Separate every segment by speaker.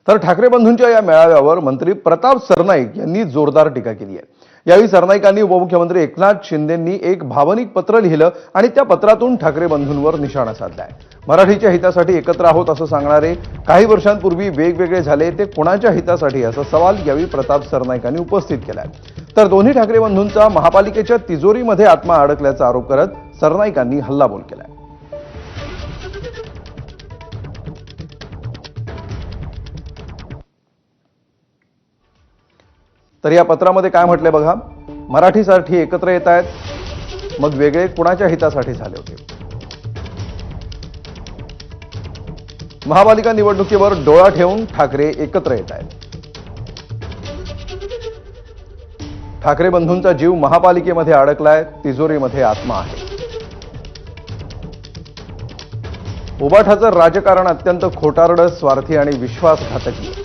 Speaker 1: तर ठाकरे बंधूंच्या या मेळाव्यावर मंत्री प्रताप सरनाईक यांनी जोरदार टीका केली आहे। यावेळी सरनाईकांनी उपमुख्यमंत्री एकनाथ शिंदेंनी एक भावनिक पत्र लिहिलं आणि त्या पत्रातून ठाकरे बंधूंवर निशाणा साधलाय। मराठीच्या हितासाठी एकत्र आहोत असं सांगणारे काही वर्षांपूर्वी वेगवेगळे झाले ते कोणाच्या हितासाठी असा सवाल यावेळी प्रताप सरनाईकांनी उपस्थित केलाय। तर दोन्ही ठाकरे बंधूंचा महापालिकेच्या तिजोरीमध्ये आत्मा अडकल्याचा आरोप करत सरनाईकांनी हल्लाबोल केलाय। तर या पत्रामध्ये काय म्हटले बघा, मराठीसाठी एकत्र येत आहेत, मग वेगळे कुणाच्या हितासाठी झाले होते। महापालिका निवडणुकीवर डोळा ठेवून ठाकरे एकत्र येत आहेत। ठाकरे बंधूंचा जीव महापालिकेमध्ये अडकलाय, तिजोरीमध्ये आत्मा आहे। उबाठाचं राजकारण अत्यंत खोटारडं, स्वार्थी आणि विश्वासघातकी आहे।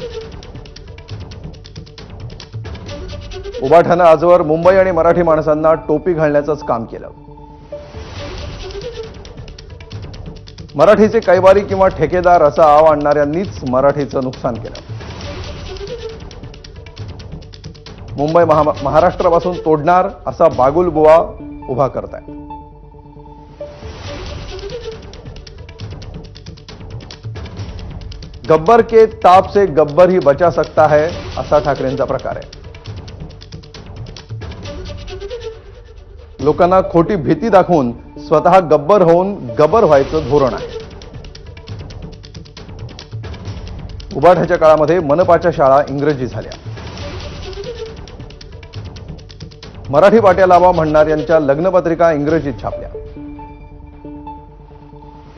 Speaker 1: उबाठानं आजवर मुंबई आणि मराठी माणसांना टोपी घालण्याचंच काम केलं। मराठीचे कैवारी किंवा ठेकेदार असा आव आणणाऱ्यांनीच मराठीचं नुकसान केलं। मुंबई महाराष्ट्रापासून तोडणार असा बागुलबुवा उभा करताय। गब्बर के ताप से गब्बर ही बचा सकता है असा ठाकरेंचा प्रकार आहे। लोकांना खोटी भीती दाखवून स्वतः गब्बर होऊन गब्बर व्हायचं धोरण आहे। उबाठाच्या काळामध्ये मनपाच्या शाळा इंग्रजी झाल्या। मराठी पाट्या लावा म्हणणाऱ्यांच्या लग्नपत्रिका इंग्रजीत छापल्या।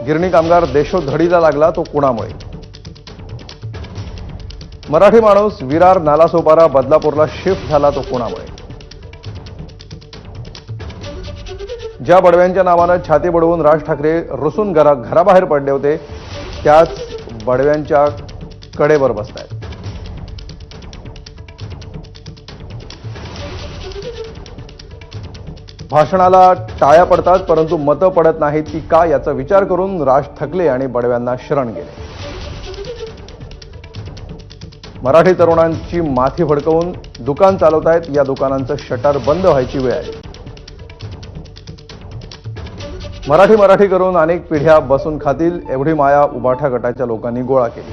Speaker 1: गिरणी कामगार देशोधडीला लागला तो कोणामुळे? मराठी माणूस विरार नालासोपारा बदलापूरला शिफ्ट झाला तो कोणामुळे? ज्या बडव्यांच्या नावानं छाती बडवून राज ठाकरे रुसून घराबाहेर पडले होते त्याच बडव्यांच्या कडेवर बसतायत। भाषणाला टाळ्या पडतात परंतु मतं पडत नाहीत ती का याचा विचार करून राज थकले आणि बडव्यांना शरण गेले। मराठी तरुणांची माथी फडकवून दुकान चालवतायत, या दुकानांचं शटर बंद व्हायची वेळ आली। मराठी करून अनेक पिढ्या बसून खातील एवढी माया उबाठा गटाच्या लोकांनी गोळा केली।